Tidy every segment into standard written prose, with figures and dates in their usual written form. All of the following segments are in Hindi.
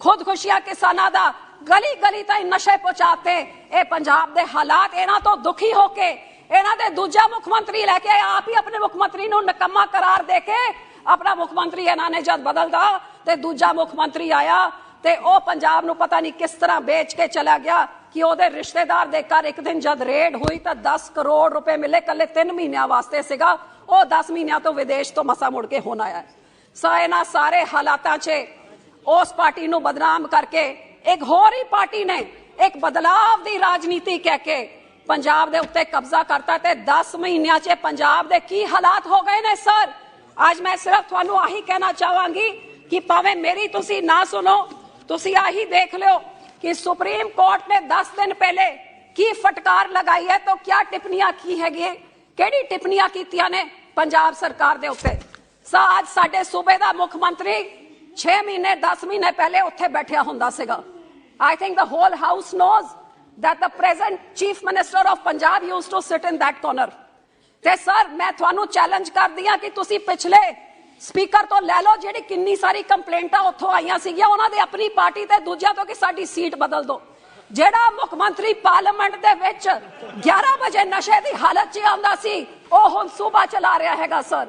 खुदकुशियां किसानां दा गली गली ताईं नशे पहुंचाते। ये पंजाब दे हालात इन्हां तो दुखी होके इन्हां दे दूजा मुख मंत्री लैके आए, आप ही अपने मुख मंत्री नूं नकम्मा करार देके अपना मुख मंत्री इन्हां ने जद बदलदा ते दूजा मुख मंत्री आया ते ओ पंजाब नूं पता नहीं किस तरह बेच के चला गया कि ओदे रिश्तेदार दे घर एक दिन जद रेड हुई तो 10 करोड़ रुपए मिले कल्ले 3 महीनों वास्ते सीगा, ओ 10 महीनों तो विदेश तो मसा मुड़ के होना है। इन्हां सारे हालातां च उस पार्टी नूं बदनाम करके एक होर ही पार्टी ने एक बदलाव दी राजनीति कह के पंजाब दे उत्ते कब्जा करता ते 10 महीनों च पंजाब दे की हालात हो गए ने सर। आज मैं सिर्फ तुहानूं आही कहना चाहांगी कि भावें मेरी तुसी ना सुनो, तुसी आही देख लो कि सुप्रीम कोर्ट ने 10 दिन पहले की फटकार लगाई है तो क्या टिप्पणियां की हैगी, केड़ी टिप्पणियां कीतियां ने पंजाब सरकार दे उत्ते। आज साडे सूबे दा मुख मंत्री 6 महीने 10 महीने पहले उत्थे बैठिया हुंदा सीगा। I think the whole house knows that the present chief minister of Punjab used to sit in that corner. ते सर मैं तुहानूं चैलेंज करदी हां कि तुसी पिछले स्पीकर तो लै लो जिहड़ी किन्नी सारी कंप्लेंटां उत्थों आईयां सीगियां उन्हां दे अपनी पार्टी ते दूजियां तो कि साडी सीट बदल दो। जेड़ा मुख मंत्री पार्लियामेंट दे विच 11 बजे नशे दी हालत च आंदा सी ओ हुण सूबा चला रहा हैगा। सर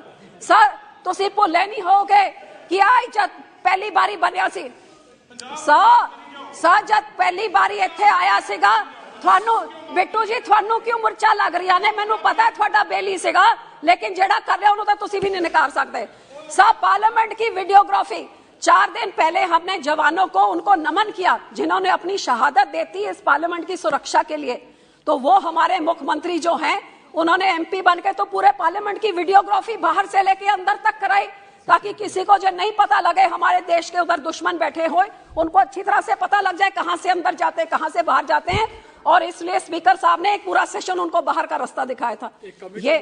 तुसी भुल्ले नहीं होगे कि आई जद पहली बारी बनिया सी सर जद पहली बारी इत्थे आया सीगा थानू बिट्टू जी थानू क्यों मुरचा लग रही ने, मैनू पता है थोड़ा बेली सीगा लेकिन जेड़ा कर रहा उन्होंने तुसी भी नहीं नकार सकते। पार्लियामेंट की वीडियोग्राफी 4 दिन पहले हमने जवानों को उनको नमन किया जिन्होंने अपनी शहादत देती है इस पार्लियामेंट की सुरक्षा के लिए, तो वो हमारे मुख्यमंत्री जो हैं उन्होंने एमपी बन के तो पूरे पार्लियामेंट की वीडियोग्राफी बाहर से लेके अंदर तक कराई ताकि किसी को जो नहीं पता लगे हमारे देश के उधर दुश्मन बैठे हुए उनको अच्छी तरह से पता लग जाए कहां से अंदर जाते हैं कहां से बाहर जाते हैं। और इसलिए स्पीकर साहब ने एक पूरा सेशन उनको बाहर का रास्ता दिखाया था। ये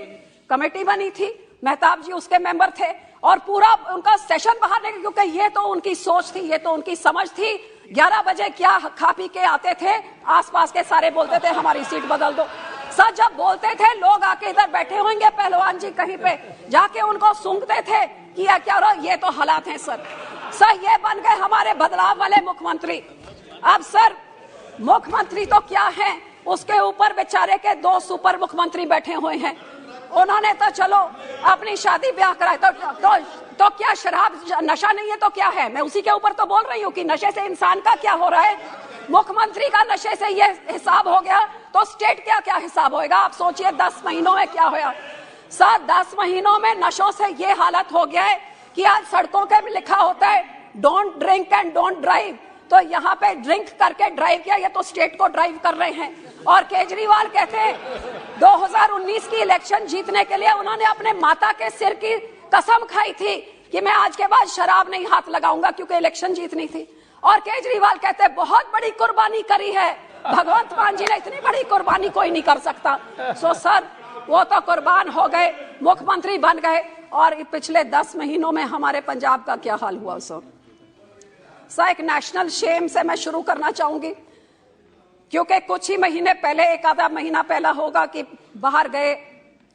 कमेटी बनी थी, मेहताब जी उसके मेंबर थे और पूरा उनका सेशन बाहर निकल, क्योंकि ये तो उनकी सोच थी, ये तो उनकी समझ थी। 11 बजे क्या खा पी के आते थे, आसपास के सारे बोलते थे हमारी सीट बदल दो। सर जब बोलते थे लोग आके इधर बैठे होंगे पहलवान जी कहीं पे जाके उनको सूंघते थे कि या क्या हो रहा, ये तो हालात हैं सर ये बन गए हमारे बदलाव वाले मुख्यमंत्री। अब सर मुख्यमंत्री तो क्या है, उसके ऊपर बेचारे के 2 सुपर मुख्यमंत्री बैठे हुए हैं। उन्होंने तो चलो अपनी शादी ब्याह कराए तो क्या शराब नशा नहीं है तो क्या है, मैं उसी के ऊपर तो बोल रही हूँ कि नशे से इंसान का क्या हो रहा है। मुख्यमंत्री का नशे से ये हिसाब हो गया तो स्टेट क्या हिसाब होएगा। आप सोचिए 10 महीनों में क्या होया सर। 10 महीनों में नशों से ये हालत हो गया है कि आज सड़कों के भी लिखा होता है don't drink and don't drive, तो यहाँ पे ड्रिंक करके ड्राइव किया, ये तो स्टेट को ड्राइव कर रहे हैं। और केजरीवाल कहते हैं 2019 की इलेक्शन जीतने के लिए उन्होंने अपने माता के सिर की कसम खाई थी कि मैं आज के बाद शराब नहीं हाथ लगाऊंगा क्योंकि इलेक्शन जीतनी थी। और केजरीवाल कहते हैं बहुत बड़ी कुर्बानी करी है, भगवंत मान जी ने इतनी बड़ी कुर्बानी कोई नहीं कर सकता। सर वो तो कुर्बान हो गए, मुख्यमंत्री बन गए और पिछले 10 महीनों में हमारे पंजाब का क्या हाल हुआ। सर एक नेशनल शेम से मैं शुरू करना चाहूंगी क्योंकि कुछ ही महीने पहले, एक आधा महीना पहला होगा कि बाहर गए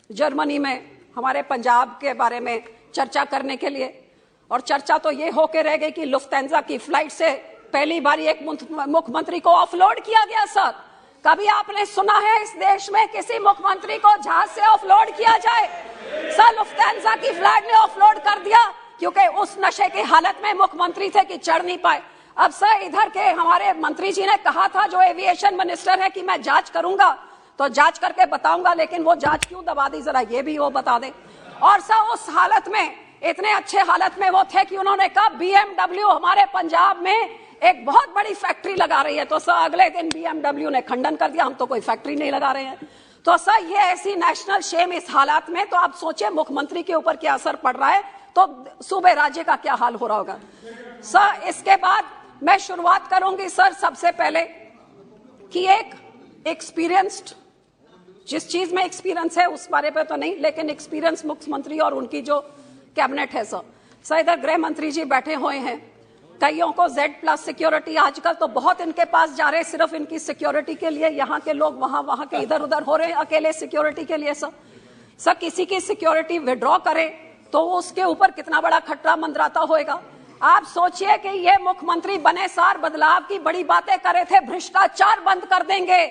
जर्मनी में हमारे पंजाब के बारे में चर्चा करने के लिए, और चर्चा तो ये होके रह गई कि लुफ्थांसा की फ्लाइट से पहली बार एक मुख्यमंत्री को ऑफलोड किया गया। सर कभी आपने सुना है इस देश में किसी मुख्यमंत्री को जहाज से ऑफलोड किया जाए? सर लुफ्थांसा की फ्लाइट ने ऑफलोड कर दिया क्योंकि उस नशे की हालत में मुख्यमंत्री थे कि चढ़ नहीं पाए। अब सर इधर के हमारे मंत्री जी ने कहा था जो एविएशन मिनिस्टर है कि मैं जांच करूंगा, तो जांच करके बताऊंगा, लेकिन वो जांच क्यों दबा दी जरा ये भी वो बता दे। और सर उस हालत में, इतने अच्छे हालत में वो थे कि उन्होंने कहा BMW हमारे पंजाब में एक बहुत बड़ी फैक्ट्री लगा रही है, तो सर अगले दिन BMW ने खंडन कर दिया, हम तो कोई फैक्ट्री नहीं लगा रहे हैं। तो सर ये ऐसी नेशनल शेम इस हालात में, तो आप सोचिए मुख्यमंत्री के ऊपर क्या असर पड़ रहा है, तो सूबे राज्य का क्या हाल हो रहा होगा। सर इसके बाद मैं शुरुआत करूंगी सर सबसे पहले कि एक एक्सपीरियंस्ड, जिस चीज में एक्सपीरियंस है उस बारे पे तो नहीं, लेकिन एक्सपीरियंस मुख्यमंत्री और उनकी जो कैबिनेट है सर इधर गृह मंत्री जी बैठे हुए हैं, कईयों को Z+ सिक्योरिटी आजकल तो बहुत इनके पास जा रहे हैं सिर्फ इनकी सिक्योरिटी के लिए, यहाँ के लोग वहां के इधर उधर हो रहे हैं अकेले सिक्योरिटी के लिए। सर किसी की सिक्योरिटी विड्रॉ करे तो उसके ऊपर कितना बड़ा खतरा मंडराता होगा। आप सोचिए कि ये मुख्यमंत्री बने सार बदलाव की बड़ी बातें करे थे, भ्रष्टाचार बंद कर देंगे,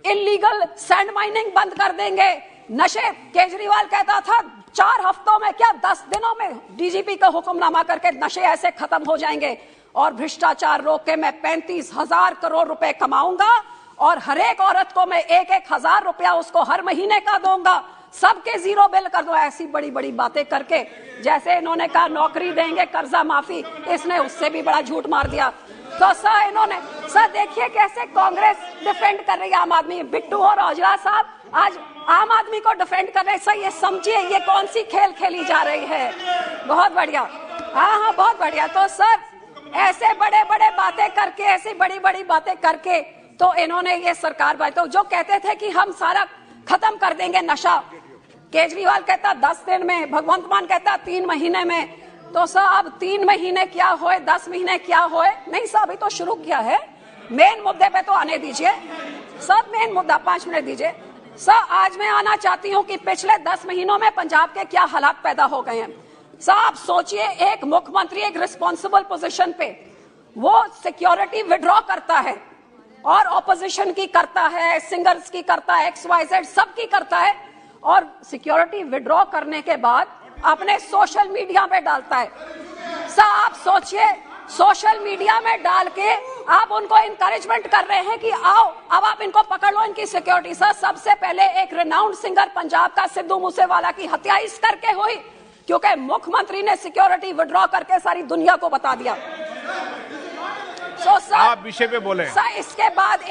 इलीगल सैंड माइनिंग बंद कर देंगे, नशे केजरीवाल कहता था 4 हफ्तों में क्या 10 दिनों में डीजीपी का हुक्मनामा करके नशे ऐसे खत्म हो जाएंगे, और भ्रष्टाचार रोक के मैं 35,000 करोड़ रुपए कमाऊंगा और हर एक औरत को मैं 1,000 रुपया उसको हर महीने का दूंगा, सबके जीरो बिल कर दो। ऐसी बड़ी बड़ी बातें करके, जैसे इन्होंने कहा नौकरी देंगे, कर्जा माफी, इसने उससे भी बड़ा झूठ मार दिया। तो सर इन्होंने, सर देखिए कैसे कांग्रेस डिफेंड कर रही है आम आदमी। बिट्टू और औजला साहब आज आम आदमी को डिफेंड कर रहे हैं। सर ये समझिए ये कौन सी खेल खेली जा रही है। बहुत बढ़िया, हाँ बहुत बढ़िया। तो सर ऐसे बड़े बड़े बातें करके, ऐसी बड़ी बड़ी बातें करके तो इन्होंने ये सरकार बनाई। तो जो कहते थे कि हम सारा खत्म कर देंगे नशा, केजरीवाल कहता 10 दिन में, भगवंत मान कहता 3 महीने में। तो सर अब 3 महीने क्या होए, 10 महीने क्या होए, नहीं सर अभी तो शुरू किया है। मेन मुद्दे पे तो आने दीजिए सर, मेन मुद्दा 5 मिनट दीजिए सर। आज मैं आना चाहती हूँ कि पिछले 10 महीनों में पंजाब के क्या हालात पैदा हो गए हैं। सर आप सोचिए, एक मुख्यमंत्री एक रिस्पॉन्सिबल पोजीशन पे वो सिक्योरिटी विड्रॉ करता है और ऑपोजिशन की करता है, सिंगर्स की करता है, XYZ सबकी करता है, और सिक्योरिटी विड्रॉ करने के बाद अपने सोशल मीडिया पे डालता है। सर आप सोचिए, सोशल मीडिया में डाल के आप उनको इनकरेजमेंट कर रहे हैं कि आओ अब आप इनको पकड़ लो, इनकी सिक्योरिटी। सर सबसे पहले एक रिनाउंड सिंगर पंजाब का सिद्धू मूसेवाला की हत्या इस करके हुई क्योंकि मुख्यमंत्री ने सिक्योरिटी विड्रॉ करके सारी दुनिया को बता दिया। सर आप विषय पे बोले सर, इसके बाद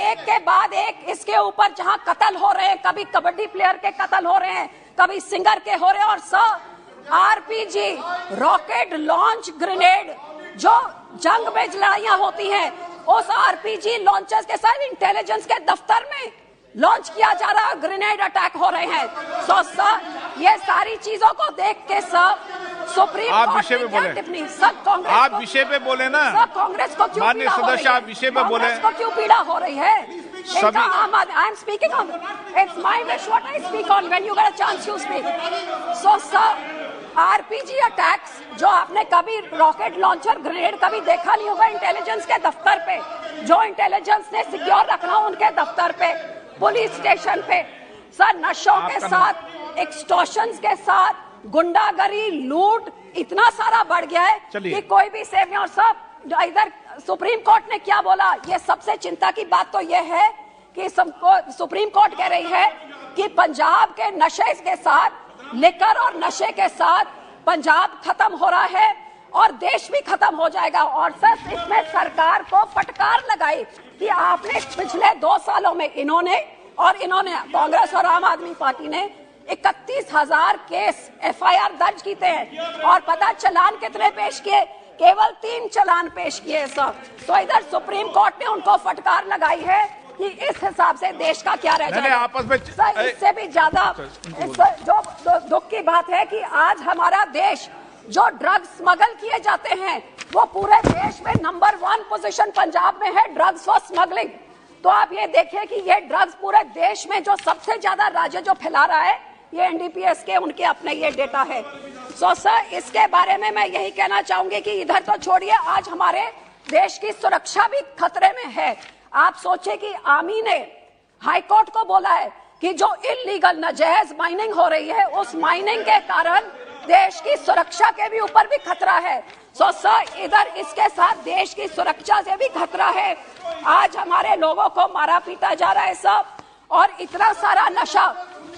एक इसके ऊपर जहां कत्ल हो रहे हैं, कभी कबड्डी प्लेयर के कत्ल हो रहे हैं, कभी सिंगर के हो रहे हैं, और sir RPG rocket launch grenade जो जंग में लड़ाइयां होती हैं, उस RPG लॉन्चर्स के साथ इंटेलिजेंस के दफ्तर में लॉन्च किया जा रहा है, ग्रेनेड अटैक हो रहे हैं। सो सर ये सारी चीजों को देख के सर सुप्रीम कोर्ट ने क्या टिप्पणी, सब कांग्रेस, आप विषय पे बोले ना, सब कांग्रेस को क्यों माननीय सदस्य आप विषय पे बोले, को क्यों पीड़ा हो रही है सभी। I am speaking on, it's my wish what I speak on, when you get a chance you speak. So sir RPG attacks जो आपने कभी रॉकेट लॉन्चर ग्रेनेड कभी देखा नहीं होगा इंटेलिजेंस के दफ्तर पे, जो इंटेलिजेंस ने सिक्योर रखना उनके दफ्तर पे, पुलिस स्टेशन पे। सर नशों के साथ, एक्सटॉर्शंस के साथ, गुंडागरी, लूट इतना सारा बढ़ गया है कि कोई भी सेफ नहीं। और सब इधर सुप्रीम कोर्ट ने क्या बोला, ये सबसे चिंता की बात तो ये है कि सुप्रीम कोर्ट कह रही है कि पंजाब के नशे के साथ, लिकर और नशे के साथ पंजाब खत्म हो रहा है और देश भी खत्म हो जाएगा। और सर इसमें सरकार को फटकार लगाई कि आपने पिछले 2 सालों में इन्होंने कांग्रेस और आम आदमी पार्टी ने 31,000 केस FIR दर्ज किए हैं, और पता चलान कितने पेश किए, केवल 3 चलान पेश किए सर। तो इधर सुप्रीम कोर्ट ने उनको फटकार लगाई है कि इस हिसाब से देश का क्या रह जाएगा। आपस में सर इससे भी ज्यादा जो दुख की बात है कि आज हमारा देश, जो ड्रग्स स्मगल किए जाते हैं, वो पूरे देश में नंबर 1 पोजीशन पंजाब में है ड्रग्स फॉर स्मगलिंग। तो आप ये देखिए कि ये ड्रग्स पूरे देश में जो सबसे ज्यादा राज्य जो फैला रहा है, ये NDPS के उनके अपने ये डेटा है। सो सर इसके बारे में मैं यही कहना चाहूंगी कि इधर तो छोड़िए, आज हमारे देश की सुरक्षा भी खतरे में है। आप सोचे कि आर्मी ने हाईकोर्ट को बोला है कि जो इलीगल नाजायज माइनिंग हो रही है, उस माइनिंग के कारण देश की सुरक्षा के भी ऊपर भी खतरा है। सो सर इधर इसके साथ देश की सुरक्षा से भी खतरा है। आज हमारे लोगों को मारा पीटा जा रहा है सब, और इतना सारा नशा।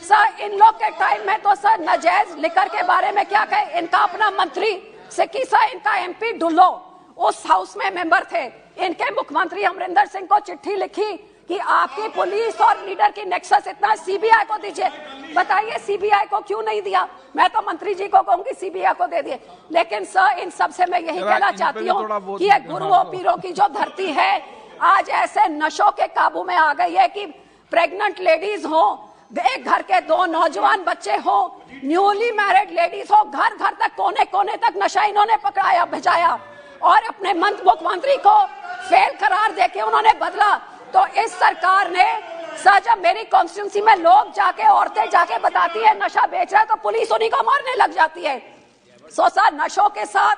सर इन लोग के टाइम में तो सर नाजायज लिकर के बारे में क्या कहे, इनका अपना मंत्री सिक्की सा, इनका MP ढुल्लो उस हाउस में मेंबर थे, इनके मुख्यमंत्री अमरिंदर सिंह को चिट्ठी लिखी कि आपकी पुलिस और लीडर की नेक्सस इतना CBI को दीजिए। बताइए CBI को क्यों नहीं दिया? मैं तो मंत्री जी को कहूंगी CBI को दे दिए। लेकिन सर इन सबसे मैं यही कहना चाहती हूँ कि ये गुरुओं पीरों की जो धरती है, आज ऐसे नशों के काबू में आ गई है कि प्रेग्नेंट लेडीज हो, एक घर के 2 नौजवान बच्चे हो, न्यूली मैरिड लेडीज हो, घर घर तक, कोने कोने तक नशा इन्होंने पकड़ाया, भिजाया, और अपने मुख्यमंत्री को फेल करार देके उन्होंने बदला। तो इस सरकार ने सर, जब मेरी कॉन्स्टिट्यूंसी में लोग जाके, औरतें जाके बताती है नशा बेच रहा है, तो पुलिस उन्हीं को मारने लग जाती है। सो सर नशों के साथ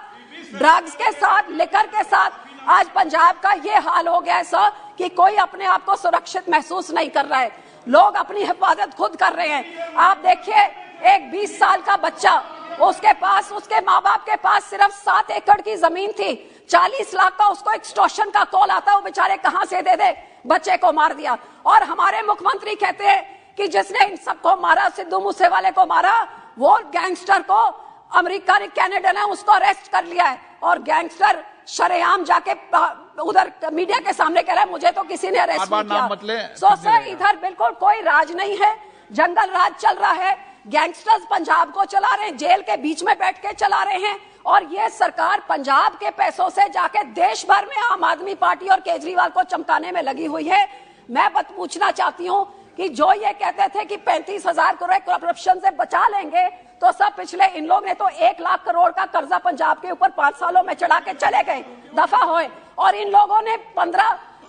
ड्रग्स के साथ, लिकर के साथ आज पंजाब का ये हाल हो गया है सर कि कोई अपने आप को सुरक्षित महसूस नहीं कर रहा है। लोग अपनी हिफाजत खुद कर रहे हैं। आप देखिए, एक 20 साल का बच्चा, उसके पास, उसके माँ बाप के पास सिर्फ 7 एकड़ की जमीन थी, 40 लाख का उसको एक्सटॉर्शन का कॉल आता, वो बेचारे कहां से दे दे, बच्चे को मार दिया। और हमारे मुख्यमंत्री कहते हैं कि जिसने इन सबको मारा, सिद्धू मूसेवाले को मारा, वो गैंगस्टर को अमेरिका ने, कनाडा ने उसको अरेस्ट कर लिया है। और गैंगस्टर शरेआम जाके उधर मीडिया के सामने कह रहा है मुझे तो किसी ने अरेस्ट नहीं किया। सो सर, इधर बिल्कुल कोई राज नहीं है, जंगल राज चल रहा है। गैंगस्टर्स पंजाब को चला रहे हैं, जेल के बीच में बैठ के चला रहे हैं। और ये सरकार पंजाब के पैसों से जाके देश भर में आम आदमी पार्टी और केजरीवाल को चमकाने में लगी हुई है। मैं बस पूछना चाहती हूँ कि जो ये कहते थे कि 35,000 करोड़ करप्शन से बचा लेंगे, तो सब पिछले इन लोग ने तो 1 लाख करोड़ का कर्जा पंजाब के ऊपर 5 सालों में चढ़ा के चले गए, दफा होए। और इन लोगों ने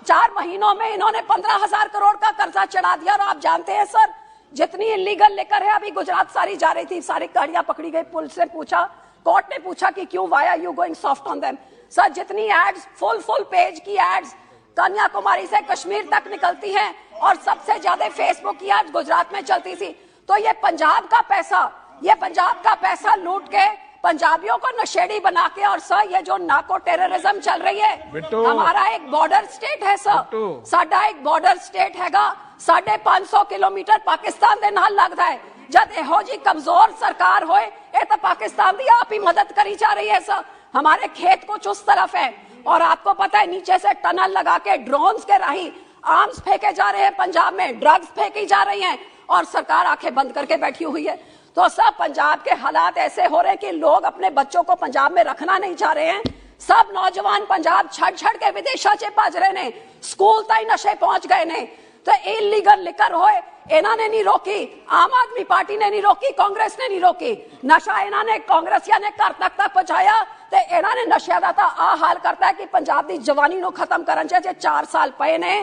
4 महीनों में इन्होंने 15,000 करोड़ का कर्जा चढ़ा दिया। और आप जानते हैं सर, जितनी इलीगल लेकर है, अभी गुजरात सारी जा रही थी, सारी गाड़ियां पकड़ी गई, पुलिस ने पूछा, कोर्ट ने पूछा कि क्यों, why are you going soft on them. Sir, जितनी एड्स, फुल पेज की एड्स कन्याकुमारी से कश्मीर तक निकलती हैं, और सबसे ज्यादा फेसबुक की एड्स गुजरात में चलती थी। तो ये पंजाब का पैसा लूट के पंजाबियों को नशेड़ी बना के, और सर ये जो नाको टेररिज्म चल रही है, हमारा एक बॉर्डर स्टेट है सर, साडा एक बॉर्डर स्टेट हैगा, 550 किलोमीटर पाकिस्तान दे नाल लगता है। जब एहो जी कमजोर सरकार होए, ये तो पाकिस्तान दी आप ही मदद करी जा रही है सर। हमारे खेत कुछ उस तरफ है, और आपको पता है नीचे से टनल लगा के ड्रोन्स के राही आर्म्स फेंके जा रहे हैं, पंजाब में ड्रग्स फेंकी जा रही हैं, और सरकार आंखें बंद करके बैठी हुई है। तो सब पंजाब के हालात ऐसे हो रहे हैं कि लोग अपने बच्चों को पंजाब में रखना नहीं चाह रहे हैं। सब नौजवान पंजाब छड़ के विदेशा च भज रहे ने, स्कूल तक नशे पहुंच गए ने। तो इलीगल लिकर होए, इन्होंने नहीं रोकी, आम आदमी पार्टी ने नहीं रोकी, कांग्रेस ने नहीं रोकी। नशा इन्होंने कांग्रेसिया ने घर तक पहुंचाया, तो इन्होंने नशे का आ हाल करता है कि पंजाब की जवानी को खत्म करन च 4 साल पे ने।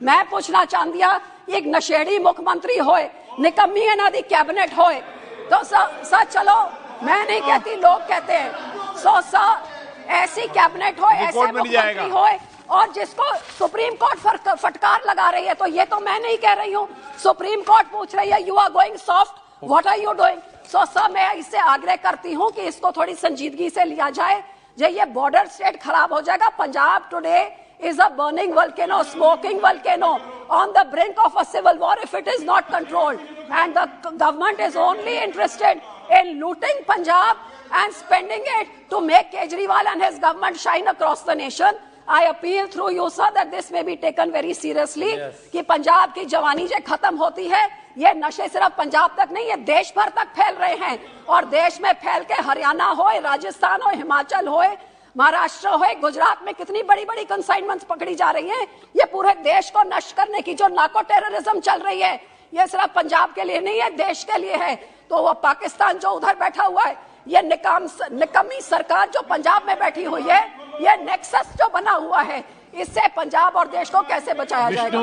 मैं पूछना चाहती हूं, एक नशेड़ी मुख्यमंत्री होए, निकम्मी इन्हां दी कैबिनेट होए, तो सर चलो, मैं नहीं कहती, लोग कहते हैं, सो सर ऐसी कैबिनेट हो, ऐसे मुख्यमंत्री होए, और जिसको सुप्रीम कोर्ट फटकार लगा रही है, तो ये तो मैं नहीं कह रही हूँ, सुप्रीम कोर्ट पूछ रही है, you are going soft, what are you doing. So sir, मैं इससे आग्रह करती हूँ कि इसको थोड़ी संजीदगी से लिया जाए। जो ये बॉर्डर स्टेट खराब हो जाएगा। Punjab today is a burning volcano, smoking volcano on the brink of a civil war if it is not controlled. And the government is only interested in looting Punjab and spending it to make Kejriwal and his government shine across the nation. I appeal through you, sir, that this may be taken very seriously. कि पंजाब की जवानी जो खत्म होती है, ये नशे सिर्फ पंजाब तक नहीं, ये देश भर तक फैल रहे हैं, और देश में फैल के हरियाणा हो, राजस्थान हो, हिमाचल हो, महाराष्ट्र हो, गुजरात में कितनी बड़ी बड़ी कंसाइनमेंट्स पकड़ी जा रही हैं। ये पूरे देश को नष्ट करने की जो नाको टेररिज्म चल रही है, ये सिर्फ पंजाब के लिए नहीं है, देश के लिए है। तो वो पाकिस्तान जो उधर बैठा हुआ है, ये निकम्मी सरकार जो पंजाब में बैठी हुई है, ये नेक्सस जो बना हुआ है, इससे पंजाब और देश को कैसे बचाया जाएगा।